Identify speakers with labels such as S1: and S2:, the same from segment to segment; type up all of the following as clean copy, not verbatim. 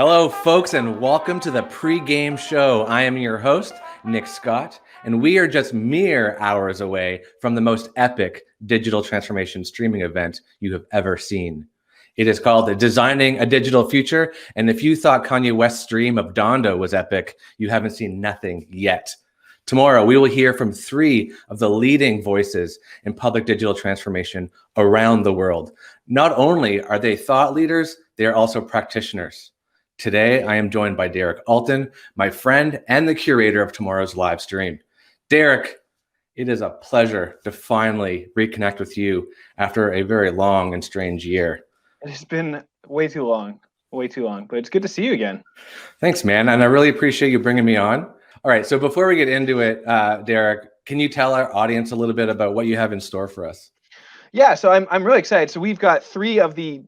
S1: Hello, folks, and welcome to the pre-game show. I am your host, Nick Scott, and we are just mere hours away from the most epic digital transformation streaming event you have ever seen. It is called Designing a Digital Future, and if you thought Kanye West's stream of Donda was epic, you haven't seen nothing yet. Tomorrow, we will hear from 3 of the leading voices in public digital transformation around the world. Not only are they thought leaders, they are also practitioners. Today, I am joined by Derek Alton, my friend and the curator of tomorrow's live stream. Derek, it is a pleasure to finally reconnect with you after a very long and strange year.
S2: It's been way too long, but it's good to see you again.
S1: Thanks, man, and I really appreciate you bringing me on. All right, so before we get into it, Derek, can you tell our audience a little bit about what you have in store for us?
S2: Yeah, so I'm really excited. So we've got 3 of the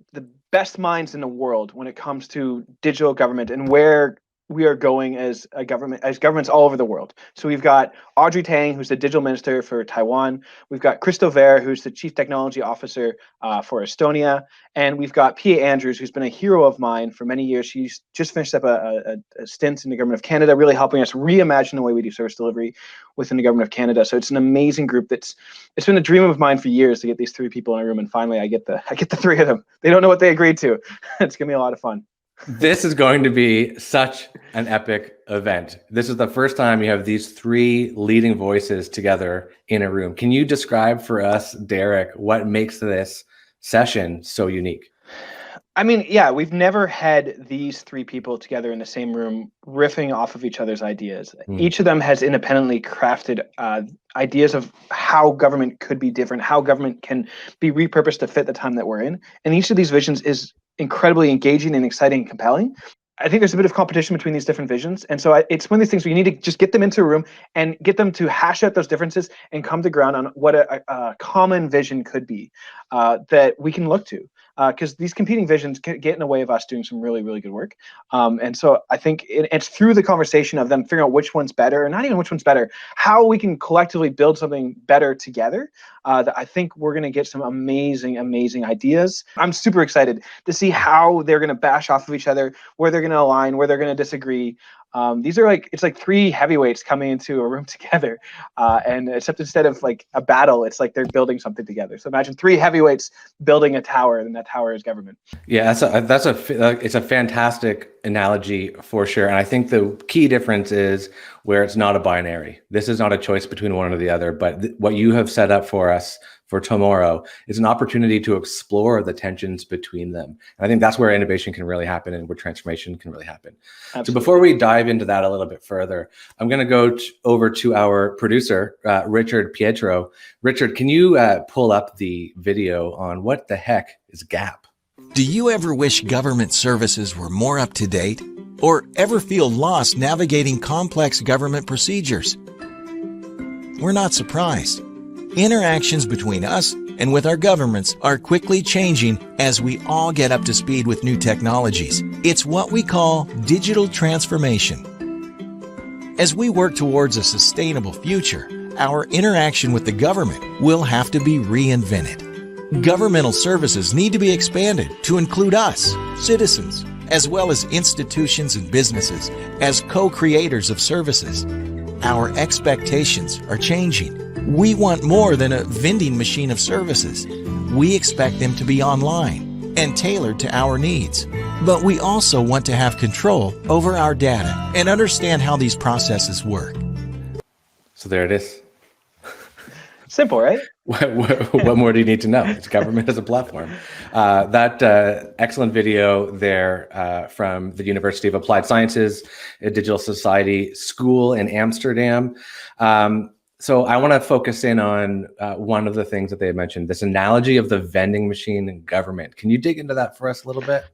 S2: best minds in the world when it comes to digital government and where we are going as a government, as governments all over the world. So we've got Audrey Tang, who's the digital minister for Taiwan. We've got Kristo Vaher, who's the chief technology officer for Estonia. And we've got Pia Andrews, who's been a hero of mine for many years. She's just finished up a stint in the government of Canada, really helping us reimagine the way we do service delivery within the government of Canada. So it's an amazing group. It's been a dream of mine for years to get these 3 people in a room, and finally I get the 3 of them. They don't know what they agreed to. It's gonna be a lot of fun.
S1: This is going to be such an epic event. This is the first time you have these 3 leading voices together in a room. Can you describe for us, Derek, what makes this session so unique?
S2: I mean, yeah, we've never had these 3 people together in the same room riffing off of each other's ideas. Each of them has independently crafted ideas of how government could be different, how government can be repurposed to fit the time that we're in. And each of these visions is incredibly engaging and exciting and compelling. I think there's a bit of competition between these different visions. And so it's one of these things where you need to just get them into a room and get them to hash out those differences and come to ground on what a common vision could be that we can look to. Because these competing visions can get in the way of us doing some really, really good work. And so I think it's through the conversation of them figuring out which one's better, or not even which one's better, how we can collectively build something better together, that I think we're going to get some amazing, amazing ideas. I'm super excited to see how they're going to bash off of each other, where they're going to align, where they're going to disagree. These are it's like 3 heavyweights coming into a room together, and except instead of like a battle, it's like they're building something together. So imagine 3 heavyweights building a tower, and that tower is government.
S1: Yeah, it's a fantastic analogy for sure. And I think the key difference is where it's not a binary. This is not a choice between one or the other, but what you have set up for us for tomorrow is an opportunity to explore the tensions between them. And I think that's where innovation can really happen and where transformation can really happen. Absolutely. So before we dive into that a little bit further, I'm going to go over to our producer, Richard Pietro. Richard, can you pull up the video on what the heck is GaaP?
S3: Do you ever wish government services were more up to date? Or ever feel lost navigating complex government procedures? We're not surprised. Interactions between us and with our governments are quickly changing as we all get up to speed with new technologies. It's what we call digital transformation. As we work towards a sustainable future, our interaction with the government will have to be reinvented. Governmental services need to be expanded to include us, citizens, as well as institutions and businesses as co-creators of services. Our expectations are changing. We want more than a vending machine of services. We expect them to be online and tailored to our needs. But we also want to have control over our data and understand how these processes work.
S1: So there it is.
S2: Simple, right?
S1: What more do you need to know? It's government as a platform. That excellent video there from the University of Applied Sciences, a Digital Society School in Amsterdam. So I want to focus in on one of the things that they had mentioned, this analogy of the vending machine in government. Can you dig into that for us a little bit?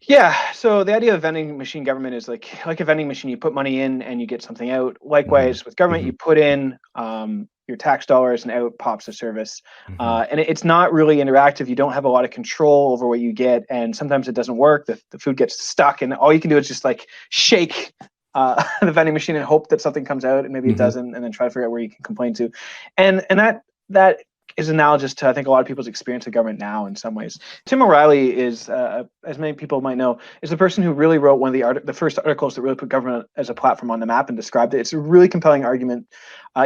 S2: Yeah, so the idea of vending machine government is like a vending machine. You put money in and you get something out. Likewise, with government, you put in your tax dollars and out pops the service. And it's not really interactive. You don't have a lot of control over what you get. And sometimes it doesn't work. The food gets stuck and all you can do is just like shake the vending machine and hope that something comes out, and maybe it doesn't, and then try to figure out where you can complain to. And that is analogous to, I think, a lot of people's experience of government now in some ways. Tim O'Reilly is, as many people might know, is the person who really wrote one of the first articles that really put government as a platform on the map and described it. It's a really compelling argument.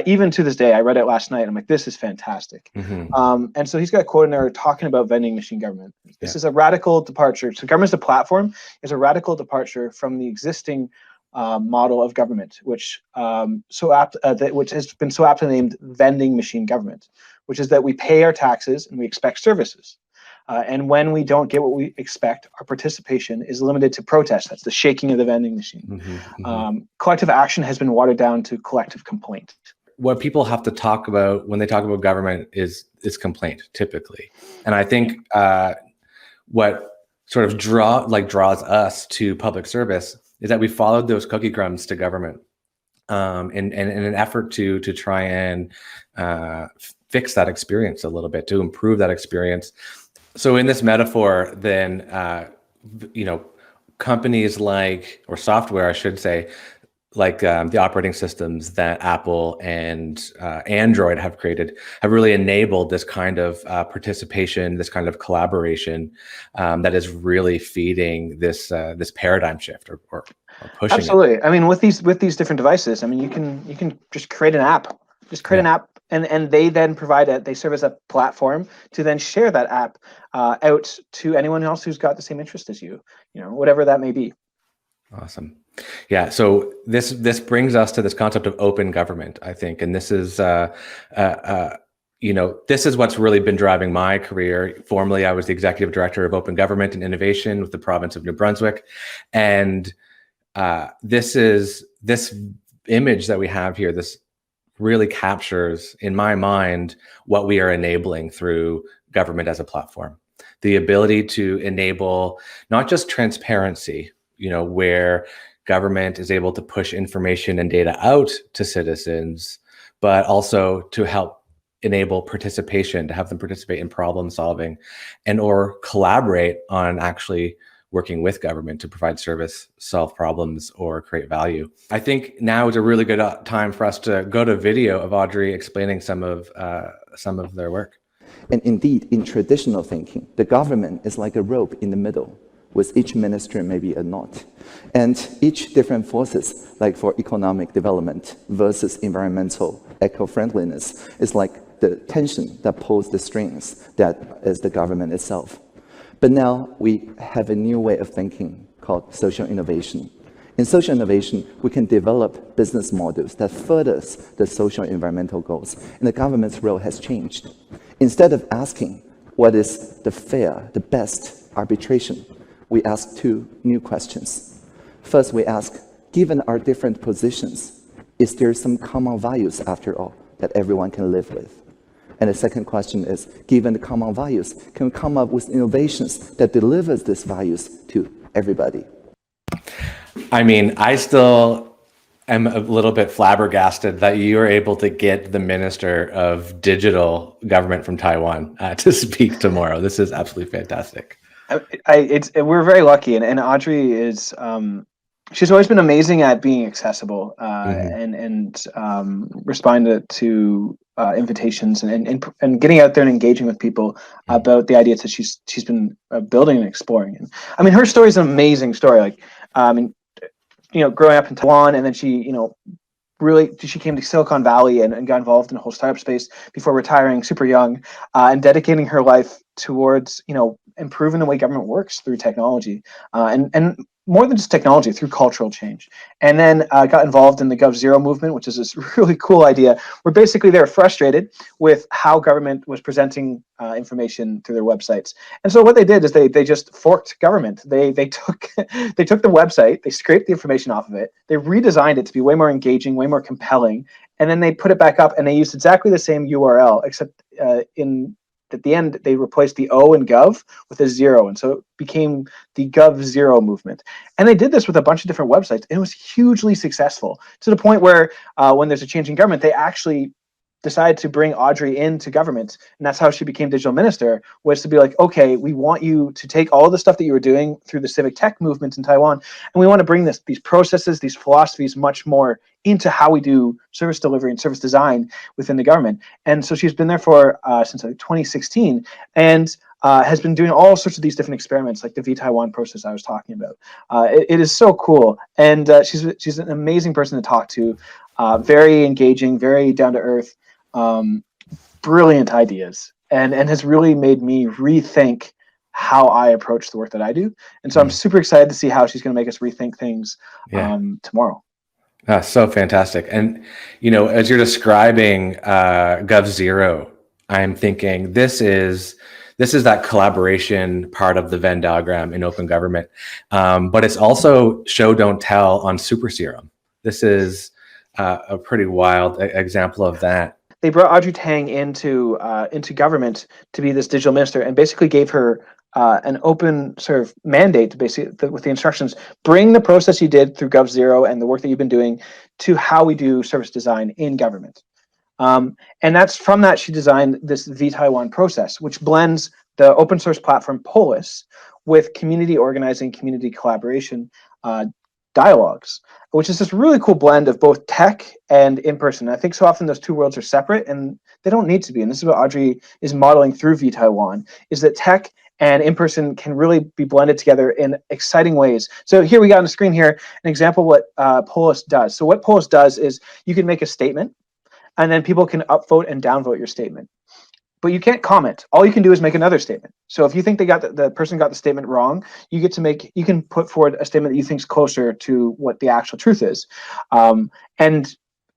S2: Even to this day, I read it last night. I'm like, this is fantastic. And so he's got a quote in there talking about vending machine government. This is a radical departure. So government as a platform is a radical departure from the existing model of government, which which has been so aptly named vending machine government, which is that we pay our taxes and we expect services. And when we don't get what we expect, our participation is limited to protest. That's the shaking of the vending machine. Collective action has been watered down to collective complaint.
S1: What people have to talk about when they talk about government is complaint, typically. And I think what sort of draws us to public service is that we followed those cookie crumbs to government in an effort to try and fix that experience a little bit, to improve that experience. So in this metaphor, then, companies or software, I should say, like the operating systems that Apple and Android have created, have really enabled this kind of participation, this kind of collaboration that is really feeding this paradigm shift or pushing
S2: Absolutely.
S1: it.
S2: I mean, with these different devices, I mean, you can just create an app. Just create an app, and they then they serve as a platform to then share that app out to anyone else who's got the same interest as you, whatever that may be.
S1: Awesome. Yeah. So this brings us to this concept of open government, I think, and this is this is what's really been driving my career. Formerly, I was the executive director of open government and innovation with the province of New Brunswick, and this image that we have here, this really captures, in my mind, what we are enabling through government as a platform. The ability to enable not just transparency, where government is able to push information and data out to citizens, but also to help enable participation, to have them participate in problem solving and or collaborate on actually working with government to provide service, solve problems, or create value. I think now is a really good time for us to go to video of Audrey explaining some of their work.
S4: And indeed, in traditional thinking, the government is like a rope in the middle, with each ministry maybe a knot. And each different forces, like for economic development versus environmental eco-friendliness, is like the tension that pulls the strings that is the government itself. But now we have a new way of thinking called social innovation. In social innovation, we can develop business models that furthers the social and environmental goals, and the government's role has changed. Instead of asking what is the fair, the best arbitration, we ask two new questions. First, we ask, given our different positions, is there some common values, after all, that everyone can live with? And the second question is, given the common values, can we come up with innovations that delivers these values to everybody?
S1: I mean, I still am a little bit flabbergasted that you were able to get the Minister of Digital Government from Taiwan to speak tomorrow. This is absolutely fantastic.
S2: We're very lucky, and Audrey is she's always been amazing at being accessible and responding to invitations and getting out there and engaging with people about the ideas that she's been building and exploring. And I mean, her story is an amazing story. Like, growing up in Taiwan, and then she came to Silicon Valley and got involved in the whole startup space before retiring super young, and dedicating her life towards improving the way government works through technology, and more than just technology, through cultural change. And then got involved in the GovZero movement, which is this really cool idea where basically they're frustrated with how government was presenting information through their websites. And so what they did is they just forked government. They took the website, they scraped the information off of it, they redesigned it to be way more engaging, way more compelling, and then they put it back up and they used exactly the same URL, except at the end, they replaced the O in Gov with a 0. And so it became the GovZero movement. And they did this with a bunch of different websites. And it was hugely successful, to the point where when there's a change in government, they actually decided to bring Audrey into government, and that's how she became digital minister, was to be like, okay, we want you to take all the stuff that you were doing through the civic tech movement in Taiwan, and we want to bring these processes, these philosophies much more into how we do service delivery and service design within the government. And so she's been there for since 2016, and has been doing all sorts of these different experiments, like the V-Taiwan process I was talking about. It is so cool, and she's an amazing person to talk to, very engaging, very down to earth, brilliant ideas, and has really made me rethink how I approach the work that I do. And so I'm super excited to see how she's going to make us rethink things tomorrow.
S1: So fantastic. And, you know, as you're describing Gov0, I'm thinking this is that collaboration part of the Venn diagram in open government. But it's also show, don't tell on super serum. This is a pretty wild example of that.
S2: They brought Audrey Tang into government to be this digital minister, and basically gave her an open sort of mandate to basically, with the instructions, bring the process you did through Gov0 and the work that you've been doing to how we do service design in government. And that's from that she designed this V-Taiwan process, which blends the open source platform Polis with community organizing, community collaboration dialogues, which is this really cool blend of both tech and in-person. I think so often those two worlds are separate, and they don't need to be. And this is what Audrey is modeling through V-Taiwan, is that tech and in-person can really be blended together in exciting ways. So here we got on the screen here an example of what Polis does. So what Polis does is you can make a statement, and then people can upvote and downvote your statement. But you can't comment. All you can do is make another statement. So if you think the person got the statement wrong, you can put forward a statement that you think is closer to what the actual truth is. And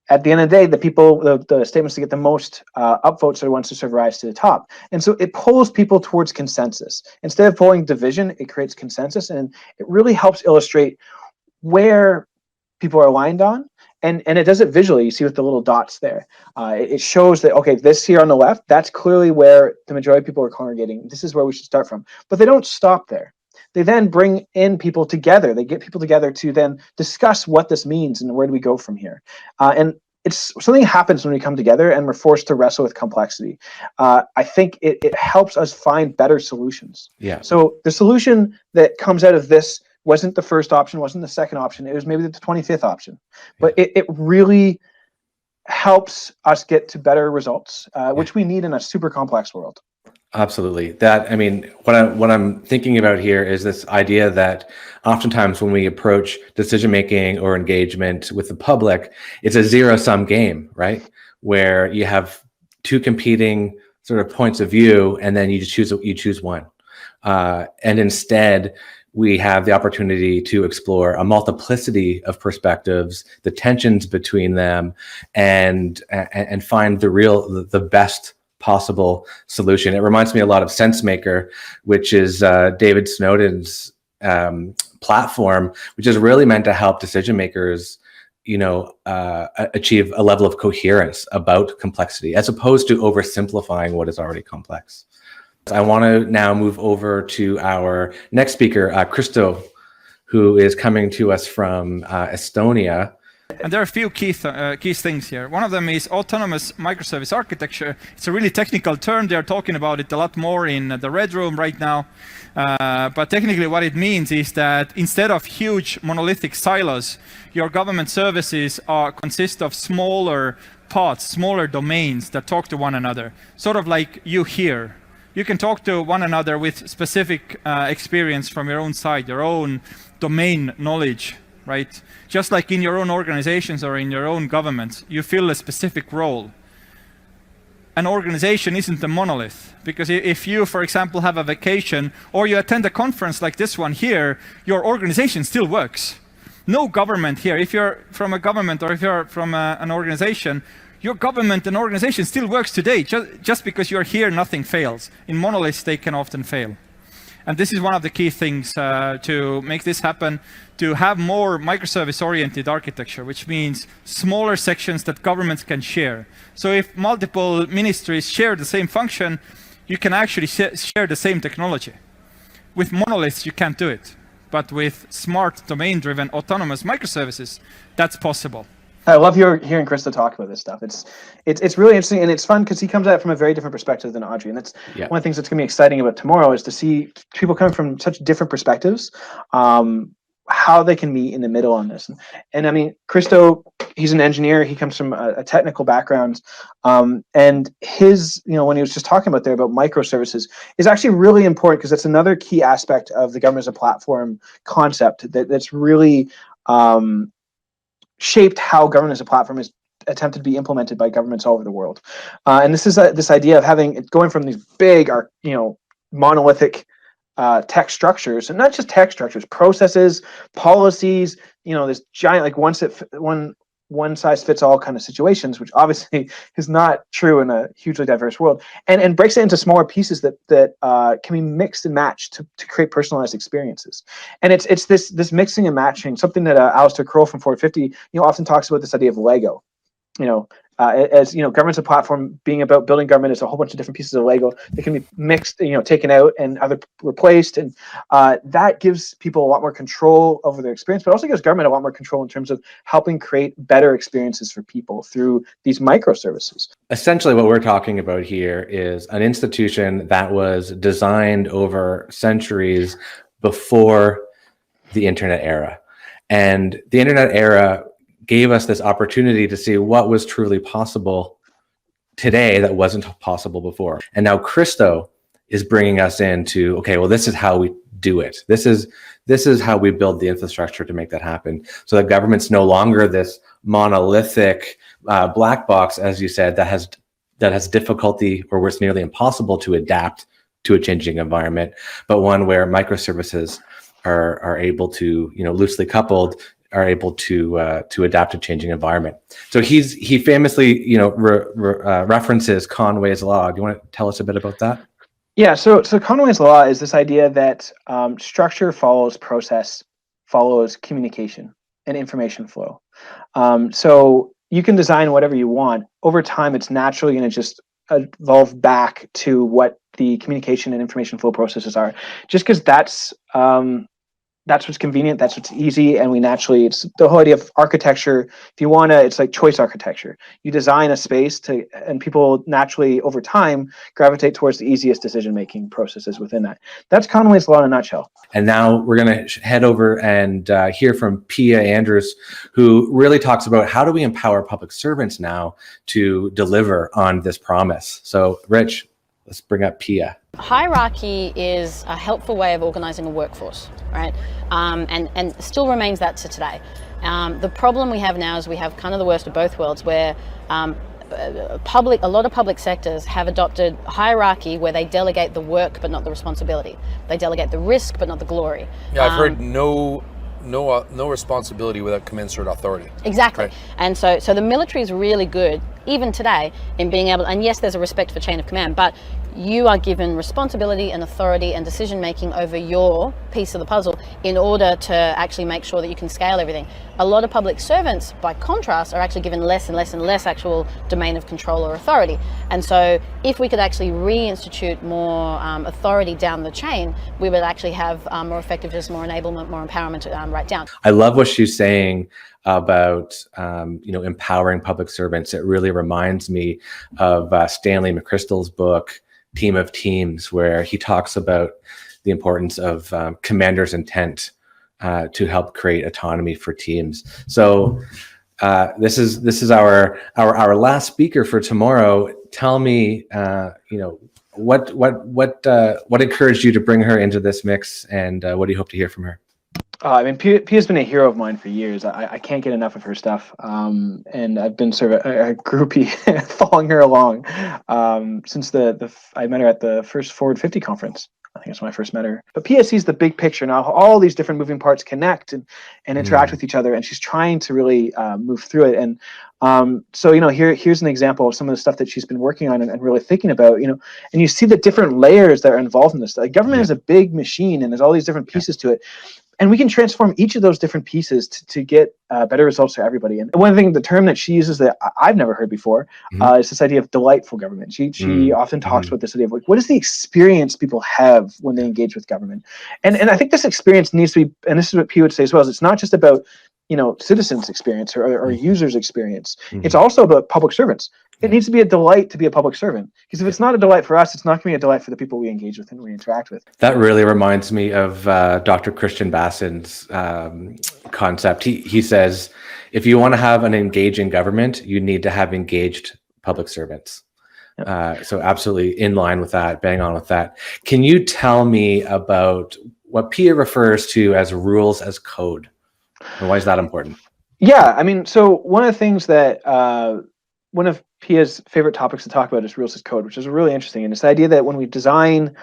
S2: at the end of the day, the statements that get the most upvotes are the ones to sort of rise to the top. And so it pulls people towards consensus. Instead of pulling division, it creates consensus, and it really helps illustrate where people are aligned on. And it does it visually. You see with the little dots there. It shows that, okay, this here on the left, that's clearly where the majority of people are congregating. This is where we should start from. But they don't stop there. They then bring in people together. They get people together to then discuss what this means and where do we go from here. And it's something happens when we come together and we're forced to wrestle with complexity. I think it helps us find better solutions.
S1: Yeah.
S2: So the solution that comes out of this wasn't the first option, wasn't the second option. It was maybe the 25th option. But it really helps us get to better results, which we need in a super complex world.
S1: Absolutely. What I'm thinking about here is this idea that oftentimes when we approach decision making or engagement with the public, it's a zero-sum game, right? Where you have two competing sort of points of view, and then you choose one. And instead, we have the opportunity to explore a multiplicity of perspectives, the tensions between them, and find the best possible solution. It reminds me a lot of SenseMaker, which is David Snowden's platform, which is really meant to help decision makers, achieve a level of coherence about complexity, as opposed to oversimplifying what is already complex. I want to now move over to our next speaker, Kristo, who is coming to us from Estonia.
S5: And there are a few key things here. One of them is autonomous microservice architecture. It's a really technical term. They're talking about it a lot more in the Red Room right now. But technically what it means is that instead of huge monolithic silos, your government services consist of smaller pods, smaller domains that talk to one another. Sort of like you here. You can talk to one another with specific experience from your own side, your own domain knowledge, right? Just like in your own organizations or in your own governments, you fill a specific role. An organization isn't a monolith, because if you, for example, have a vacation or you attend a conference like this one here, your organization still works. No government here, if you're from a government or if you're from an organization, your government and organization still works today. Just because you're here, nothing fails. In monoliths, they can often fail. And this is one of the key things to make this happen, to have more microservice-oriented architecture, which means smaller sections that governments can share. So if multiple ministries share the same function, you can actually share the same technology. With monoliths, you can't do it. But with smart, domain-driven, autonomous microservices, that's possible.
S2: I love hearing Kristo talk about this stuff. It's really interesting, and it's fun because he comes at it from a very different perspective than Audrey, and that's one of the things that's going to be exciting about tomorrow is to see people coming from such different perspectives, how they can meet in the middle on this. And I mean, Kristo, he's an engineer. He comes from a technical background, and his, when he was just talking about microservices is actually really important because that's another key aspect of the government as a platform concept that's really shaped how government as a platform is attempted to be implemented by governments all over the world. And this is this idea of going from these big, monolithic tech structures, and not just tech structures, processes, policies, this giant, one size fits all kind of situations, which obviously is not true in a hugely diverse world, and breaks it into smaller pieces that can be mixed and matched to create personalized experiences. And it's this mixing and matching, something that Alistair Crowell from FWD50 often talks about, this idea of Lego. As government's a platform, being about building government is a whole bunch of different pieces of Lego that can be mixed, taken out and other replaced, and that gives people a lot more control over their experience, but also gives government a lot more control in terms of helping create better experiences for people through these microservices.
S1: Essentially, what we're talking about here is an institution that was designed over centuries before the internet era, and the internet era gave us this opportunity to see what was truly possible today that wasn't possible before. And now Kristo is bringing us into, okay, well, this is how we do it. This is how we build the infrastructure to make that happen. So the government's no longer this monolithic black box, as you said, that has difficulty or where it's nearly impossible to adapt to a changing environment, but one where microservices are able to, loosely coupled, are able to adapt to changing environment. So he famously, references Conway's Law. Do you want to tell us a bit about that?
S2: Yeah. So Conway's Law is this idea that structure follows process, follows communication and information flow. So you can design whatever you want. Over time, it's naturally going to just evolve back to what the communication and information flow processes are, just because that's what's convenient, that's what's easy, and it's the whole idea of architecture. If you want to, it's like choice architecture. You design a space and people naturally over time gravitate towards the easiest decision-making processes within that. That's Conway's Law in a nutshell.
S1: And now we're going to head over and hear from Pia Andrews, who really talks about how do we empower public servants now to deliver on this promise. So Rich, let's bring up Pia.
S6: Hierarchy is a helpful way of organizing a workforce, right? And still remains that to today. The problem we have now is we have kind of the worst of both worlds, where a lot of public sectors have adopted hierarchy where they delegate the work but not the responsibility. They delegate the risk but not the glory.
S7: Yeah, I've heard no responsibility without commensurate authority.
S6: Exactly.
S7: Right.
S6: And so the military is really good, even today, in being able, and yes, there's a respect for chain of command, but you are given responsibility and authority and decision making over your piece of the puzzle in order to actually make sure that you can scale everything. A lot of public servants, by contrast, are actually given less and less and less actual domain of control or authority. And so if we could actually reinstitute more authority down the chain, we would actually have more effectiveness, more enablement, more empowerment right down.
S1: I love what she's saying about empowering public servants. It really reminds me of Stanley McChrystal's book, Team of Teams, where he talks about the importance of commander's intent to help create autonomy for teams. So this is our last speaker for tomorrow. Tell me, what encouraged you to bring her into this mix, and what do you hope to hear from her?
S2: Pia's been a hero of mine for years. I can't get enough of her stuff, and I've been sort of a groupie following her along since I met her at the first FWD50 conference. I think that's when I first met her. But Pia sees the big picture now, how all these different moving parts connect and interact with each other, and she's trying to really move through it. And so here's an example of some of the stuff that she's been working on and really thinking about. And you see the different layers that are involved in this. Like, government is a big machine, and there's all these different pieces to it. And we can transform each of those different pieces to get better results for everybody. And one thing, the term that she uses that I've never heard before is this idea of delightful government. She often talks about this idea of, like, what is the experience people have when they engage with government? And I think this experience needs to be, and this is what Pia would say as well, is it's not just about citizens' experience or users' experience. It's also about public servants. It needs to be a delight to be a public servant, because if it's not a delight for us, it's not going to be a delight for the people we engage with and we interact with.
S1: That really reminds me of Dr. Christian Bassin's concept. He says, if you want to have an engaging government, you need to have engaged public servants. So absolutely in line with that, bang on with that. Can you tell me about what Pia refers to as rules as code? And why is that important?
S2: Yeah, I mean, so one of the things that one of Pia's favorite topics to talk about is rules as code, which is really interesting. And it's the idea that when we design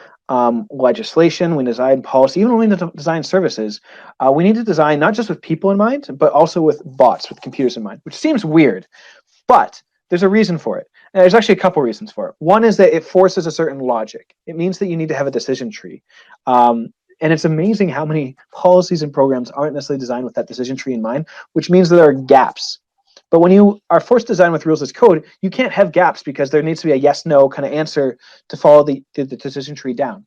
S2: legislation, when we design policy, even when we design services, we need to design not just with people in mind, but also with bots, with computers in mind, which seems weird, but there's a reason for it. And there's actually a couple reasons for it. One is that it forces a certain logic. It means that you need to have a decision tree. And it's amazing how many policies and programs aren't necessarily designed with that decision tree in mind, which means that there are gaps. But when you are forced to design with rules as code, you can't have gaps because there needs to be a yes/no kind of answer to follow the decision tree down.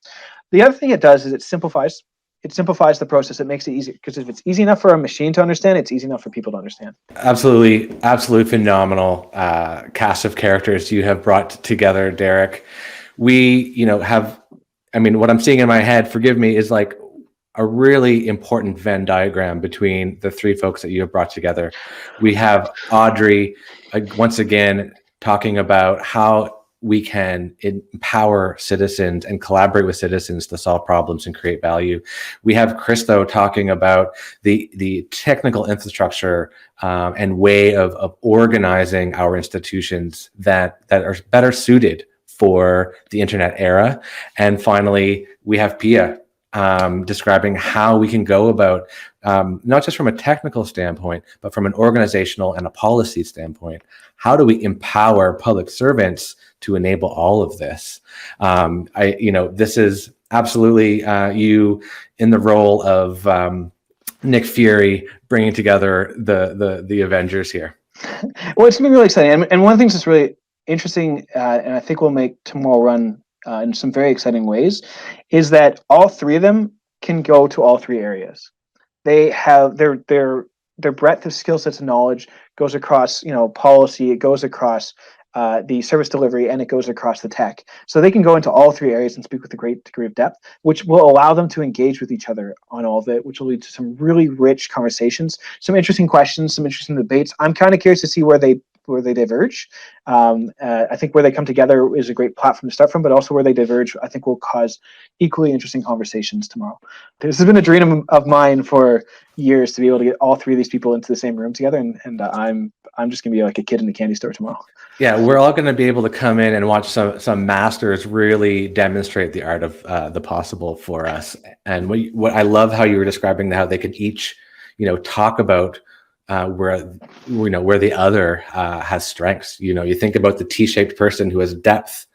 S2: The other thing it does is it simplifies the process. It makes it easier, because if it's easy enough for a machine to understand, it's easy enough for people to understand.
S1: Absolutely phenomenal cast of characters you have brought together, Derek. We, what I'm seeing in my head, forgive me, is like a really important Venn diagram between the three folks that you have brought together. We have Audrey, once again, talking about how we can empower citizens and collaborate with citizens to solve problems and create value. We have Kristo talking about the technical infrastructure and way of organizing our institutions that are better suited for the internet era. And finally, we have Pia describing how we can go about, not just from a technical standpoint, but from an organizational and a policy standpoint. How do we empower public servants to enable all of this? This is absolutely you in the role of Nick Fury bringing together the Avengers here.
S2: Well, it's been really exciting, and one of the things that's really interesting, and I think will make tomorrow run in some very exciting ways, is that all three of them can go to all three areas. They have their breadth of skill sets and knowledge goes across, policy, it goes across the service delivery, and it goes across the tech. So they can go into all three areas and speak with a great degree of depth, which will allow them to engage with each other on all of it, which will lead to some really rich conversations, some interesting questions, some interesting debates. I'm kind of curious to see where they diverge. I think where they come together is a great platform to start from, but also where they diverge, I think, will cause equally interesting conversations tomorrow. This has been a dream of mine for years, to be able to get all three of these people into the same room together, and I'm just gonna be like a kid in a candy store tomorrow.
S1: Yeah, we're all going to be able to come in and watch some masters really demonstrate the art of the possible for us. And what I love how you were describing how they could each, talk about where the other has strengths. You think about the T-shaped person who has depth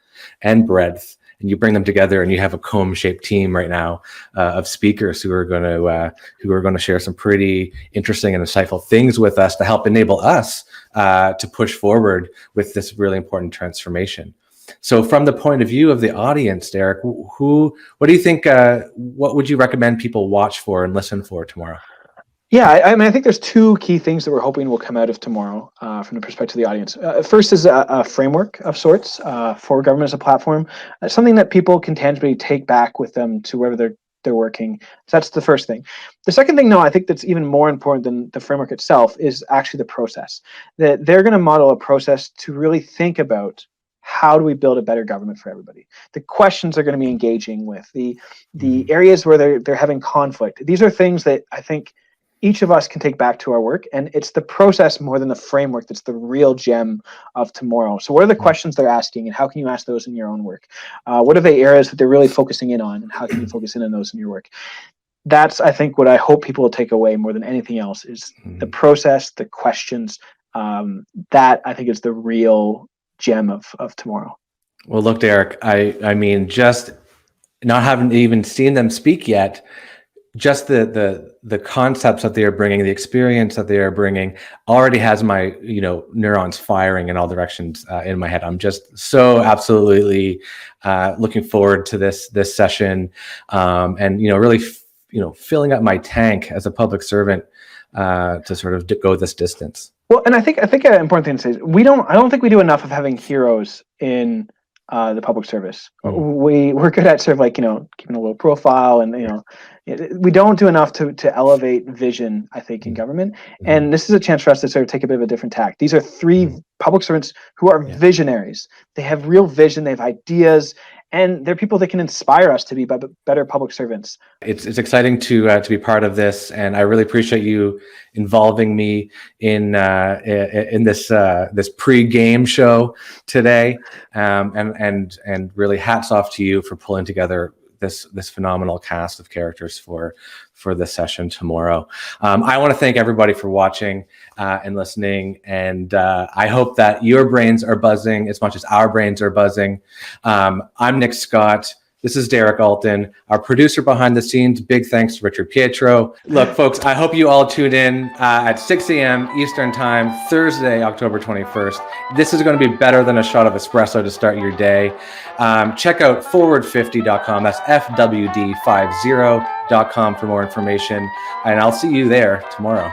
S1: and breadth, and you bring them together, and you have a comb-shaped team right now of speakers who are going to share some pretty interesting and insightful things with us to help enable us to push forward with this really important transformation. So, from the point of view of the audience, Derek, what do you think? What would you recommend people watch for and listen for tomorrow?
S2: Yeah, I think there's two key things that we're hoping will come out of tomorrow from the perspective of the audience. First is a framework of sorts for government as a platform, something that people can tangibly take back with them to wherever they're working. So that's the first thing. The second thing, I think that's even more important than the framework itself is actually the process. That they're going to model a process to really think about how do we build a better government for everybody? The questions they're going to be engaging with, the areas where they're having conflict. These are things that I think each of us can take back to our work, and it's the process more than the framework that's the real gem of tomorrow. So what are the questions they're asking, and how can you ask those in your own work? What are the areas that they're really focusing in on, and how can you focus in on those in your work? That's, I think, what I hope people will take away more than anything else is the process, the questions. That, I think, is the real gem of tomorrow.
S1: Well, look, Derek, I mean, just not having even seen them speak yet, just the concepts that they are bringing, the experience that they are bringing already has my, neurons firing in all directions in my head. I'm just so absolutely looking forward to this session and, really, filling up my tank as a public servant to sort of go this distance.
S2: Well, and I think an important thing to say is I don't think we do enough of having heroes in the public service. We're good at sort of like, keeping a low profile, and we don't do enough to elevate vision, I think, in government. And this is a chance for us to sort of take a bit of a different tack. These are three public servants who are visionaries. They have real vision, they have ideas, and they're people that can inspire us to be better public servants.
S1: It's exciting to be part of this, and I really appreciate you involving me in this pre-game show today. And really hats off to you for pulling together this phenomenal cast of characters for this session tomorrow. I want to thank everybody for watching and listening, and I hope that your brains are buzzing as much as our brains are buzzing. I'm Nick Scott. This is Derek Alton, our producer behind the scenes. Big thanks to Richard Pietro. Look, folks, I hope you all tune in at 6 a.m. Eastern Time, Thursday, October 21st. This is going to be better than a shot of espresso to start your day. Check out FWD50.com. That's FWD50.com for more information. And I'll see you there tomorrow.